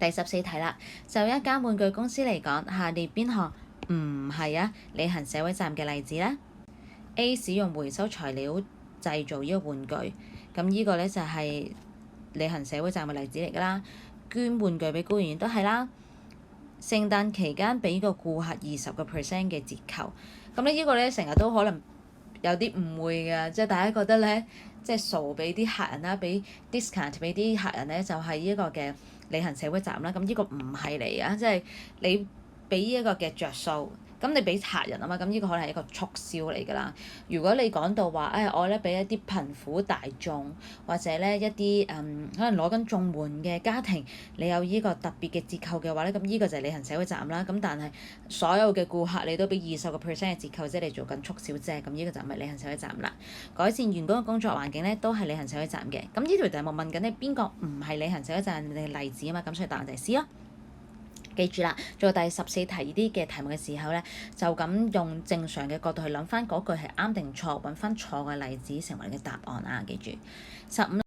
第14題啦，就一間玩具公司嚟講，下列邊項唔係履行社會責任嘅例子呢？ A 使用回收材料製造呢個玩具，咁呢個咧就係履行社會責任嘅例子嚟㗎啦。捐玩具俾孤兒院都係啦。聖誕期間俾個顧客20% 嘅折扣，咁呢個咧成日都可能有啲誤會嘅，即係大家覺得咧，即係掃俾啲客人啦，俾 discount 俾啲客人咧，就係呢個嘅履行社會責任啦。咁呢個唔係嚟啊，即係你俾呢一個嘅着數。咁你俾客人啊嘛，咁呢個可能係一個促銷嚟㗎啦。如果你講到話，我咧俾一啲貧苦大眾或者咧一啲可能攞緊綜援嘅家庭，你有呢個特別嘅折扣嘅話咧，咁呢個就係履行社會責任啦。咁但係所有嘅顧客你都俾20% 嘅折扣，即係你做緊促銷啫。咁呢個就唔係履行社會責任啦。改善員工嘅工作環境咧，都係履行社會責任嘅。咁呢條題目問緊你邊個唔係履行社會責任嘅例子啊嘛，咁所以答案就係 C 咯。記住啦，做第14題啲嘅題目嘅時候咧，就咁用正常嘅角度去諗翻嗰句係啱定錯，揾翻錯嘅例子成為你嘅答案啊！記住，15。